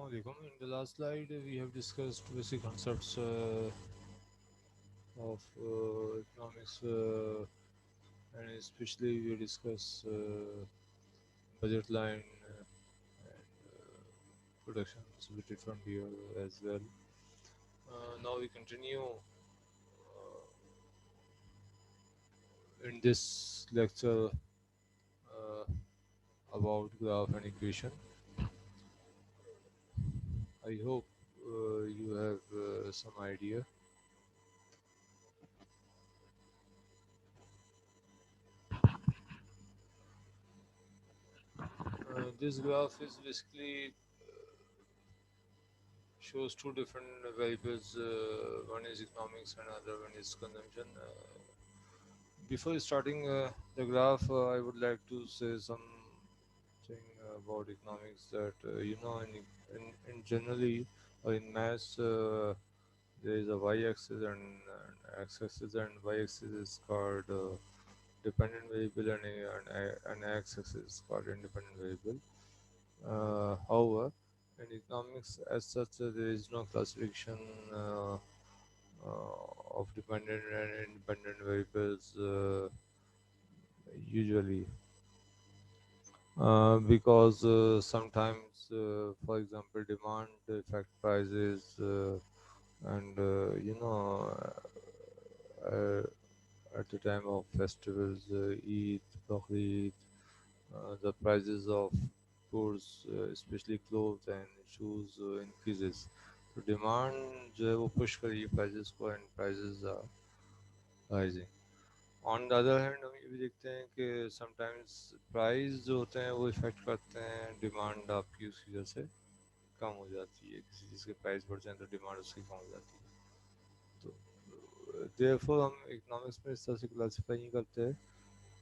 Assalamualaikum. In the last slide, we have discussed basic concepts of economics, and especially we discuss budget line and production possibility from here as well. Now we continue in this lecture uh, about graph and equation. I hope you have some idea. This graph is basically shows two different variables. One is economics and other one is consumption. Before starting the graph, I would like to say something about economics that in generally or in maths there is a y-axis and x-axis, and y-axis is called dependent variable and x-axis is called independent variable. However, in economics as such, there is no classification of dependent and independent variables usually, because sometimes, for example, demand affect prices, and uh, at the time of festivals, Eid, Bakrid, the prices of goods, especially clothes and shoes, increases. तो demand जो है वो push कर रही है prices को and prices are rising. On the other hand हम ये भी देखते हैं कि समटाइम्स प्राइस जो होते हैं वो इफ़ेक्ट करते हैं डिमांड आपकी उसी वजह से कम हो जाती है. किसी चीज़ के प्राइस बढ़ जाए तो डिमांड उसकी कम हो जाती है. तो देयरफॉर हम इकोनॉमिक्स में इस तरह से क्लासीफाई नहीं करते हैं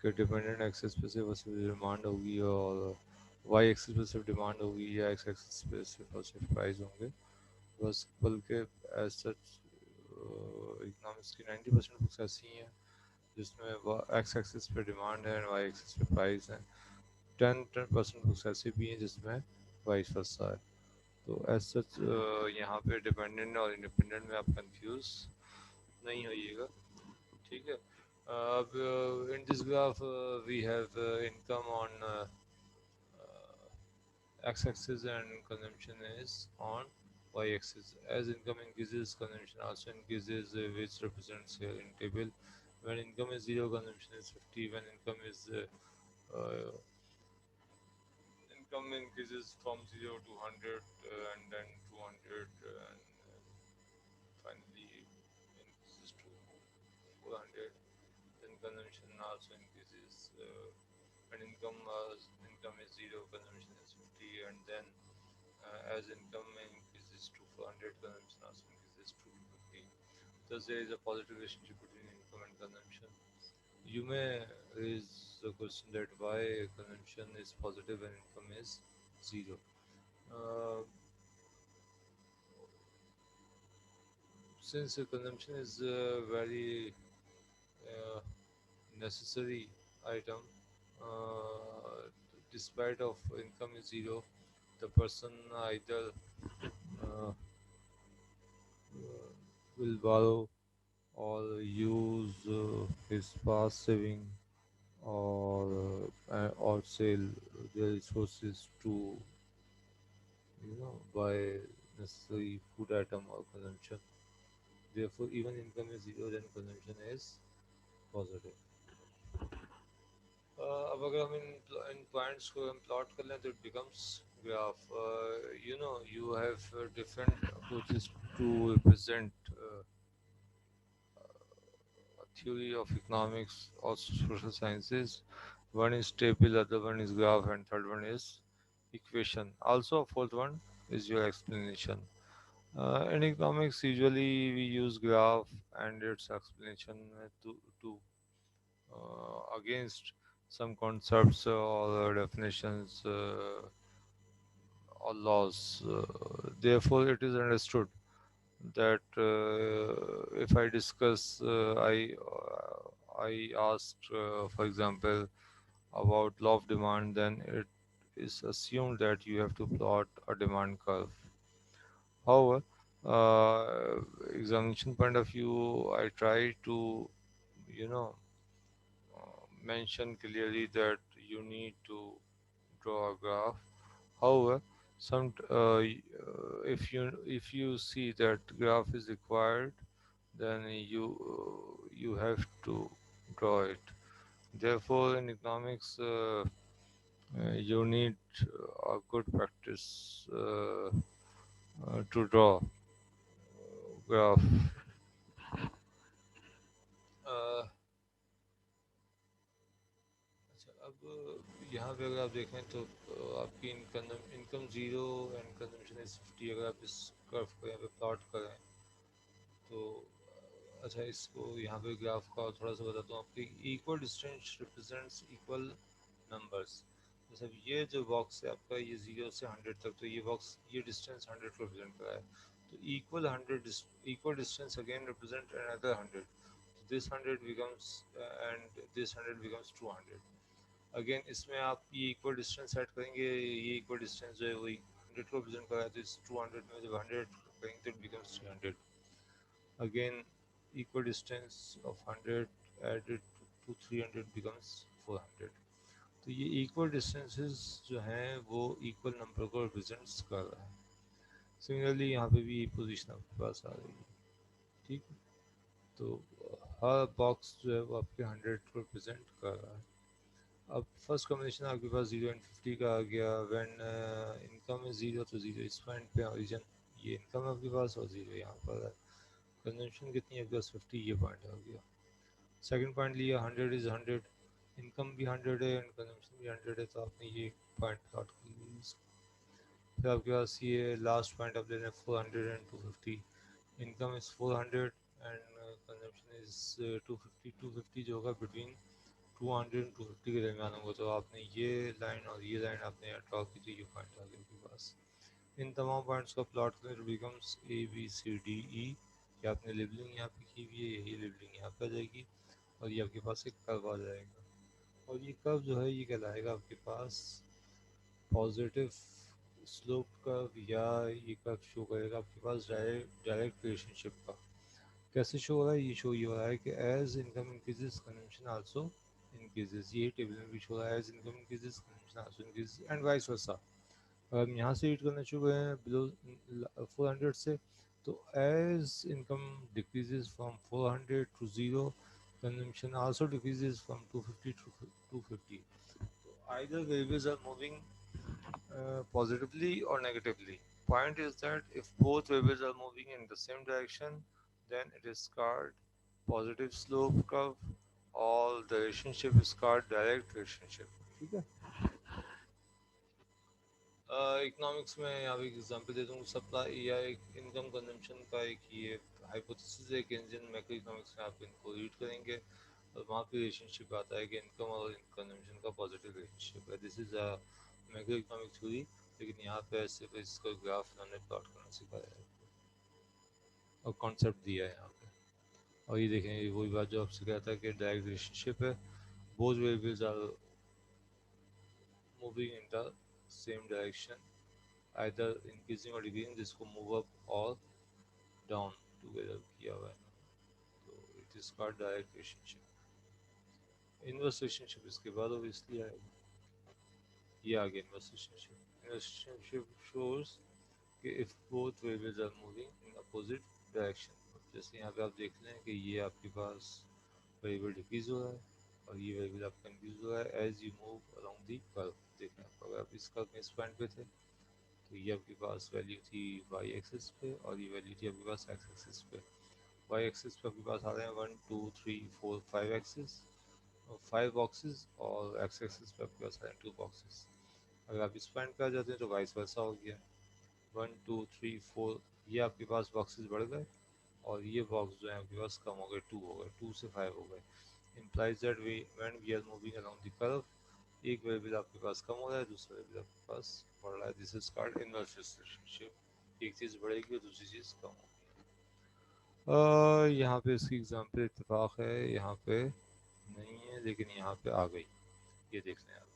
कि डिपेंडेंट एक्सेस पे सिर्फ डिमांड होगी और वाई एक्सिस पे सिर्फ डिमांड होगी या एक्स एक्सिस पे सिर्फ और सिर्फ प्राइस होंगे. बस बल्कि एज सच इकोनॉमिक्स की 90% बुक्स ऐसी हैं जिसमें एक्स एक्सिस पे डिमांड है एंड वाई एक्सिस पे प्राइस है. 10% बुक्स ऐसी भी हैं जिसमें वाइस वर्सा है. तो एज सच यहाँ पे डिपेंडेंट और इंडिपेंडेंट में आप कंफ्यूज नहीं होइएगा. ठीक है. अब in this graph we have income on x-axis and consumption is on y-axis. As income increases, consumption also increases, which represents here in table. When income is 0, consumption is 50. When income increases from 0 to 100, and then 200, and finally increases to 400. Then consumption also increases. When income is 0, consumption is 50, and then as income increases to 400, consumption also increases to 50. Thus, there is a positive relationship between income and consumption. You may raise the question that why consumption is positive and income is 0. Uh, since consumption is a very uh, necessary item, uh, despite of income is 0, the person either uh, will borrow or use his past saving or sell their resources to buy necessary food item or consumption. Therefore, even income is 0, then consumption is positive. अब अगर हम इन points को हम plot कर लें तो it becomes graph. You have different approaches to represent a theory of economics or social sciences. One is table, other one is graph, and third one is equation. Also, fourth one is your explanation. In economics, usually we use graph and its explanation to against some concepts or definitions or laws. Therefore, it is understood that if I discuss, I asked, for example, about law of demand, then it is assumed that you have to plot a demand curve. However, examination point of view, I try to, you know, mention clearly that you need to draw a graph. However, if you see that graph is required, then you have to draw it. Therefore, in economics, you need a good practice to draw graph. uh, अच्छा अब यहाँ पे अगर आप देखें तो आपकी income income zero and consumption is 50। अगर आप इस कर्व को यहाँ पे प्लॉट करें तो अच्छा इसको यहाँ पे ग्राफ का थोड़ा सा बताता हूँ आपकी equal distance represents equal numbers. जैसे अब ये जो बॉक्स है आपका ये 0 से 100 तक, तो ये बॉक्स ये डिस्टेंस 100 को रिप्रेजेंट कर रहा है। तो equal distance again represent another 100। This 100 becomes and this 100 becomes 200। Again इसमें आप ये इक्वल डिस्टेंस सेट करेंगे, ये इक्वल डिस्टेंस जो है वही 100 को रिप्रेजेंट कर रहा है, तो इस 200 में जब 100 करेंगे तो it becomes 300। Again, equal distance of 100 added to 300 becomes 400। तो ये equal distances जो हैं वो equal number को represents कर रहा है। Similarly यहाँ पे भी पोजीशन आपके पास आ रही है, ठीक है। तो हर बॉक्स जो है वो आपके 100 को रिप्रेजेंट कर रहा है। अब फर्स्ट कॉम्बिनेशन आपके पास 0 एंड 50 का आ गया। व्हेन इनकम इज 0 तो 0 इस पॉइंट पे ओरिजिन, ये इनकम आपके पास और 0 यहाँ पर है। कंजम्पशन कितनी है आपके पास 50, ये पॉइंट आ गया। सेकंड पॉइंट लिया 100 इज़ 100, इनकम भी 100 है एंड कंजम्पशन भी 100 है, तो आपने ये पॉइंट प्लॉट कर लिया इसको। फिर आपके पास ये लास्ट पॉइंट आप ले रहे हैं 400 and 250। Income is 400 and consumption is 250। 250 जो होगा बिटवीन 200 एंड 250 के दरमियान होगा। तो आपने ये लाइन और ये लाइन आपने ड्रॉ की, तो ये पॉइंट आ गया आपके पास। इन तमाम पॉइंट्स को प्लॉट करें तो becomes A B C D E. ये आपने लेबलिंग यहाँ पे की हुई है, यही लेबलिंग यहाँ पे आ जाएगी और ये आपके पास एक कर्व आ जाएगा। और ये कर्व जो है ये कहलाएगा आपके पास पॉजिटिव स्लोप कर्व, या ये कर्व शो करेगा आपके पास डायरेक्ट रिलेशनशिप का। कैसे शो हो रहा है? ये शो ये हो रहा है कि as income increases consumption also increases. ये टेबल में भी शो हो रहा है as income increases consumption also increases and vice versa. अगर हम यहाँ से रीड करना शुरू करें बिलो 400 से, तो as income decreases from 400 to 0, consumption also decreases from 250 to 250। So either variables are moving positively or negatively. Point is that if both variables are moving in the same direction, then it is called positive slope curve, or the relationship is called direct relationship। ठीक है। Economics में यहाँ पे example दे दूँ, supply या एक income consumption का एक ये हाइपोथेसिस है कि इंजन मैक्रो इकोनॉमिक्स में आप इनको रीड करेंगे और वहाँ पे रिलेशनशिप आता है कि इनकम और कंजम्पशन का पॉजिटिव रिलेशनशिप है। This is a macro economic theory, लेकिन यहाँ पे सिर्फ इसका ग्राफ उन्होंने प्लॉट करना सिखाया है और कॉन्सेप्ट दिया है यहाँ पे। और ये देखें वही बात जो आपसे कहता है कि डायरेक्ट रिलेशनशिप है, both variables are moving in the same direction, either increasing or decreasing, जिसको move up or down together किया हुआ है। तो it is called direct relationship। inverse relationship इसके बाद obviously आएगा, ये आ गया inverse relationship। inverse relationship shows कि if both variables are moving in opposite direction। जैसे यहाँ पे आप देख लें कि ये आपके पास वेरिएबल डिक्रीज हो रहा है और ये वेरिएबल आपका इंक्रीज हो रहा है as you move along the curve. देखें आप अगर आप इस कर्व में इस पॉइंट पे थे तो ये आपके पास वैल्यू थी वाई एक्सिस पे और ये वैल्यू थी आपके पास एक्स एक्सिस पे। वाई एक्सिस पे आपके पास आ रहे हैं 1 2 3 4 5 एक्सिस, 5 बॉक्सेस, और एक्स एक्सिस पे आपके पास आ रहे हैं 2 बॉक्सेस। अगर आप इस पॉइंट पे आ जाते हैं तो वाइस वर्सा हो गया, 1 2 3 4 ये आपके पास बॉक्सेस बढ़ गए और ये बॉक्स जो है आपके पास कम हो गए, 2 हो गए, 2 से 5 हो गए। implies that we when we are moving along the curve, एक वेरिएबल आपके पास कम हो रहा है, दूसरा वेरिएबल आपके पास बढ़ रहा है। This is called inverse relationship. एक चीज़ बढ़ेगी और दूसरी चीज़ कम होगी। यहाँ पे इसकी एग्जांपल इत्तेफाक है, यहाँ पे नहीं है लेकिन यहाँ पे आ गई, ये देख लें आप।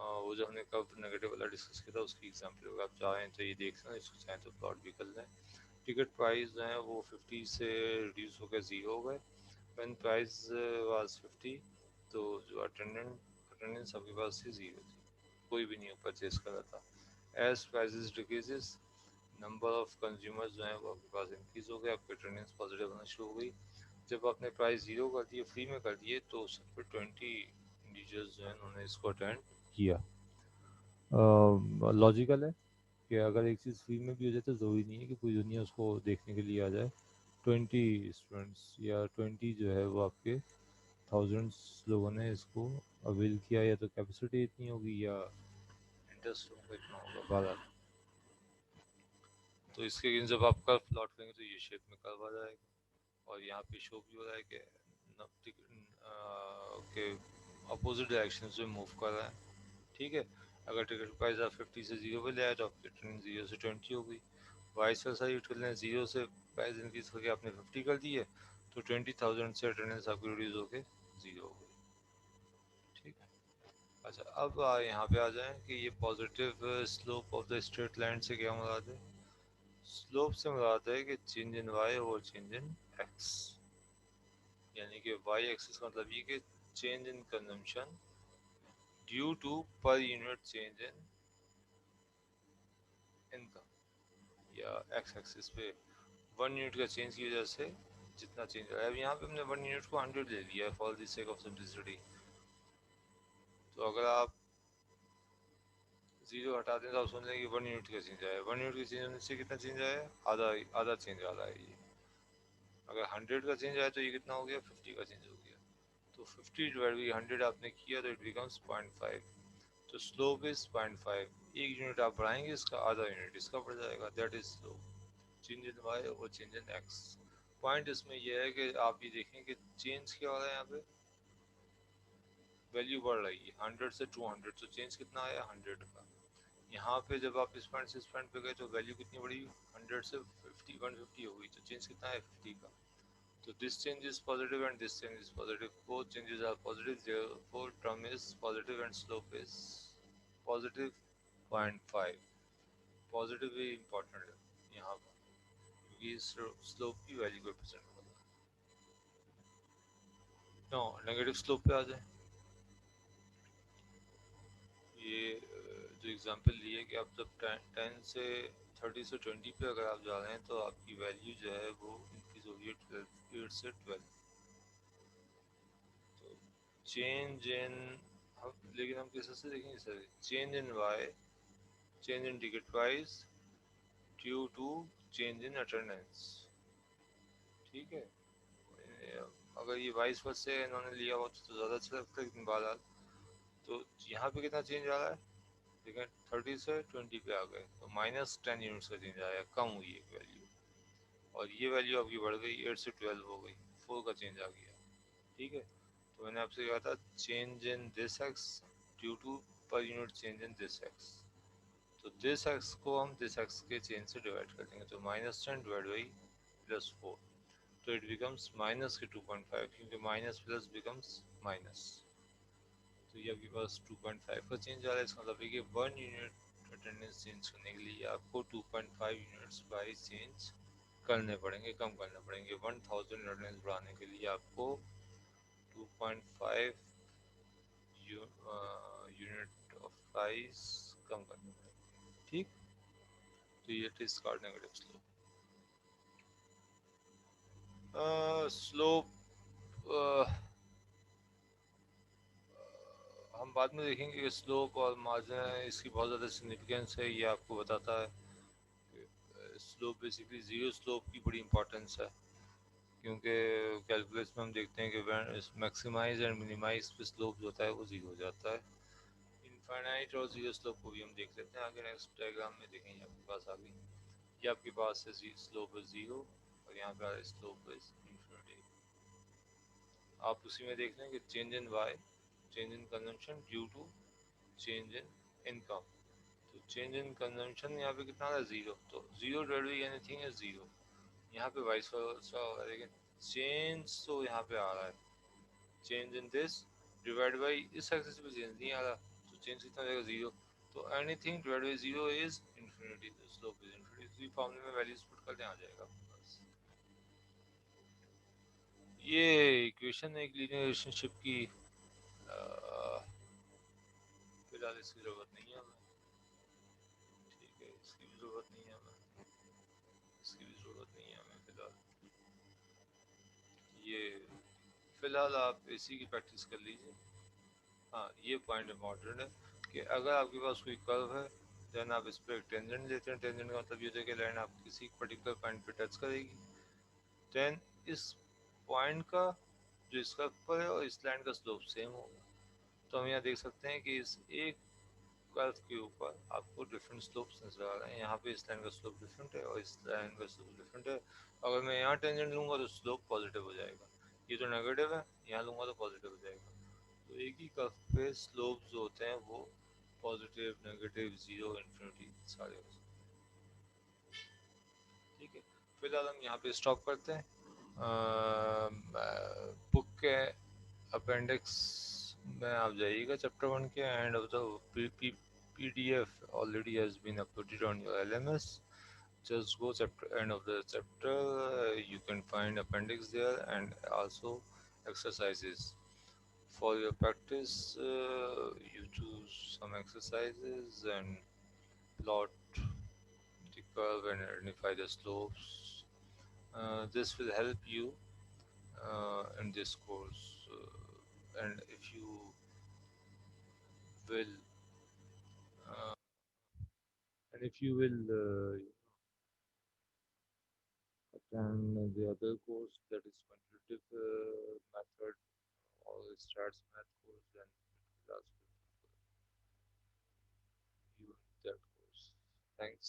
वो जो हमने कब नेगेटिव वाला डिस्कस किया था उसकी एग्जांपल अगर आप चाहें तो ये देख लें, इसको चाहें तो प्लॉट भी कर लें। टिकट प्राइस जो है वो 50 से रिड्यूस होकर ज़ीरो हो गए। व्हेन प्राइस वाज 50, तो जो अटेंडेंस आपके पास थी ज़ीरो थी, कोई भी नहीं परचेज कर रहा था। As prices decreases, number of consumers जो है वो आपके पास इंक्रीज हो गए, आपकी अटेंडेंस पॉजिटिव होना शुरू हो गई। जब आपने प्राइस ज़ीरो कर दिए, फ्री में कर दिए, तो उस पर 20 इंडिविजुअल्स जो है उन्होंने इसको अटेंड किया। लॉजिकल है कि अगर एक चीज़ फ्री में भी हो जाए तो ज़रूरी नहीं है कि पूरी दुनिया उसको देखने के लिए आ जाए। 20 स्टूडेंट्स या 20 जो है वो आपके थाउजेंड्स लोगों ने इसको अवेल किया, या तो कैपेसिटी इतनी होगी या इंटरेस्ट होगा इतना होगा बारह। तो इसके अगेंस्ट जब आप कर्व प्लॉट करेंगे तो ये शेप में कर्व आ जाएगा, और यहाँ पे शो भी हो रहा है कि के अपोजिट डायरेक्शन में मूव कर रहा है। ठीक है, अगर टिकट प्राइस आप 50 से ज़ीरो पे ले आए तो आपकी ट्रेन 0 से 20 हो गई। वाइस वर्सा यूज कर लें, 0 से प्राइस इंक्रीज करके आपने 50 कर दी है, तो 20,000 से अटेंडेंस आपकी रिड्यूस होके 0 हो गई। ठीक है। अच्छा, अब यहाँ पे आ जाएं कि ये positive slope of the straight line से क्या मुराद है। स्लोप से मुराद है कि चेंज इन वाई और चेंज इन एक्स, यानी कि वाई एक्सिस का मतलब ये कि change in consumption due to per unit change in income, या एक्स एक्सिस पे 1 यूनिट का चेंज की वजह से जितना चेंज आया। अब यहाँ पे हमने 1 यूनिट को 100 ले लिया है for the sake of simplicity. तो अगर आप जीरो हटा दें तो आप समझ लें कि 1 यूनिट का चेंज आया। 1 यूनिट के चेंज होने से कितना चेंज आया, आधा आधा चेंज आ रहा है ये। अगर 100 का चेंज आया तो ये कितना हो गया, 50 का चेंज हो गया। तो 50 डिवाइड बाई 100 आपने किया तो इट बिकम्स 0.5। तो स्लोप इज 0.5। 1 यूनिट आप बढ़ाएंगे इसका, आधा यूनिट इसका बढ़ जाएगा, that is slope. Change in y और चेंज इन एक्स। पॉइंट इसमें यह है कि आप ये देखें कि चेंज क्या हो रहा है यहाँ पे, वैल्यू बढ़ रही है 100 से 200, तो चेंज कितना आया 100 का। यहाँ पे जब आप इस पॉइंट से इस पॉइंट पे गए तो वैल्यू कितनी बढ़ी, 100 से 50 150 हो गई, तो चेंज कितना है 50 का। तो this change is positive and this change is positive, both changes are positive, therefore term is positive and slope is positive 0.5। Positive भी इंपॉर्टेंट है यहाँ पर, क्योंकि स्लोप की वैल्यू को रिप्रेजेंट कर रहा है। नो, नेगेटिव स्लोप पे आ जाए। ये जो एग्जांपल लिए कि आप जब 10 से 30 से 20 पे अगर आप जा रहे हैं तो आपकी वैल्यू जो है वो इंक्रीज होगी है 12, 8 से 12। तो चेंज इन, हम लेकिन हम किस से देखेंगे sir, change in y, change in ticket price due to change in attendance. ठीक है, अगर ये 22 से इन्होंने लिया हो तो ज़्यादा अच्छा लगता है, लेकिन बहरहाल तो यहाँ पे कितना चेंज आ रहा है, ठीक है 30 से 20 पे आ गए तो -10 यूनिट्स का चेंज आया, कम हुई एक वैल्यू। और ये वैल्यू आपकी बढ़ गई 8 से 12 हो गई, 4 का चेंज आ गया। ठीक है, तो मैंने आपसे कहा था change in this x due to per unit change in this x. तो दिस एक्स को हम दिस एक्स के चेंज से डिवाइड कर देंगे, तो -10 डिवाइड बाई +4, तो इट बिकम्स माइनस के 2.5, क्योंकि माइनस प्लस बिकम्स माइनस। तो ये आपके पास 2.5 का चेंज आ रहा है, इसका मतलब है कि 1 यूनिट अटेंडेंस चेंज करने के लिए आपको 2.5 यूनिट्स प्राइस चेंज करने पड़ेंगे, कम करने पड़ेंगे। 1000 अटेंडेंस बढ़ाने के लिए आपको 2.5 यूनिट ऑफ प्राइस कम करने पड़ेंगे। ठीक, तो ये डिस्कार्ड नेगेटिव स्लोप। स्लोप हम बाद में देखेंगे कि स्लोप और मार्जिन इसकी बहुत ज़्यादा सिग्निफिकेंस है। ये आपको बताता है स्लोप, बेसिकली ज़ीरो स्लोप की बड़ी इंपॉर्टेंस है, क्योंकि कैलकुलस में हम देखते हैं कि मैक्सिमाइज एंड मिनिमाइज पे स्लोप जो होता है वो ज़ीरो हो जाता है। इनफाइनाइट और ज़ीरो स्लोप को भी हम देख लेते हैं आगे नेक्स्ट डायग्राम में, देखेंगे आपके पास आ गई। ये आपके पास है स्लोप इज ज़ीरो, और यहाँ पे आ रहा है स्लोप इज इन्फिनिटी। आप उसी में देख लें कि change in y, change in consumption due to change in income. तो चेंज इन कंजम्पशन यहाँ पे कितना आ रहा है, ज़ीरो, तो zero divide by anything is zero. यहाँ पे वाइस वर्सा होगा, लेकिन चेंज तो यहाँ पे आ रहा है, change in this divide by इस एक्सिस पे चेंज नहीं आ रहा, तो तो चेंज कितना हो जाएगा, जीरो। तो anything divide by zero is infinity, तो स्लोप इज इन्फिनिटी। तो फॉर्मूले में वैल्यूज पुट कर दें, आ जाएगा बस। ये इक्वेशन है एक लीनियर रिलेशनशिप की, फिलहाल इसकी ज़रूरत नहीं है हमें। ठीक है, इसकी भी ज़रूरत नहीं है हमें, इसकी भी ज़रूरत नहीं है हमें फिलहाल। ये फिलहाल आप इसी की प्रैक्टिस कर लीजिए। हाँ, ये पॉइंट इम्पॉर्टेंट है कि अगर आपके पास कोई कर्व है, देन आप इस पर एक टेंजेंट लेते हैं। टेंजेंट का मतलब ये है कि लाइन आप किसी पर्टिकुलर पॉइंट पे टच करेगी, देन इस पॉइंट का जो इस कर्व पर है और इस लाइन का स्लोप सेम होगा। तो हम यहाँ देख सकते हैं कि इस एक कर्व के ऊपर आपको डिफरेंट स्लोप्स नजर आ रहे हैं। यहाँ पे इस लाइन का स्लोप डिफरेंट है और इस लाइन का स्लोप डिफरेंट है। अगर मैं यहाँ टेंजेंट लूंगा तो स्लोप पॉजिटिव हो जाएगा, ये तो नेगेटिव है, यहाँ लूंगा तो पॉजिटिव हो जाएगा। तो एक ही कर्व पे स्लोप जो होते हैं वो पॉजिटिव, नेगेटिव, जीरो, इन्फिनिटी सारे हो सकते हैं। ठीक है, फिलहाल हम यहाँ पे स्टॉप करते हैं। बुक के अपेंडिक्स में आप जाइएगा चैप्टर वन के, end of the PDF already has been uploaded on your LMS. Just go chapter end of the chapter. You can find appendix there and also exercises. For your practice, you choose some exercises and plot the curve and identify the slopes. This will help you in this course. And if you will, uh, and if you will attend the other course, that is quantitative method or stats math course, then it will also be you in that course. Thanks.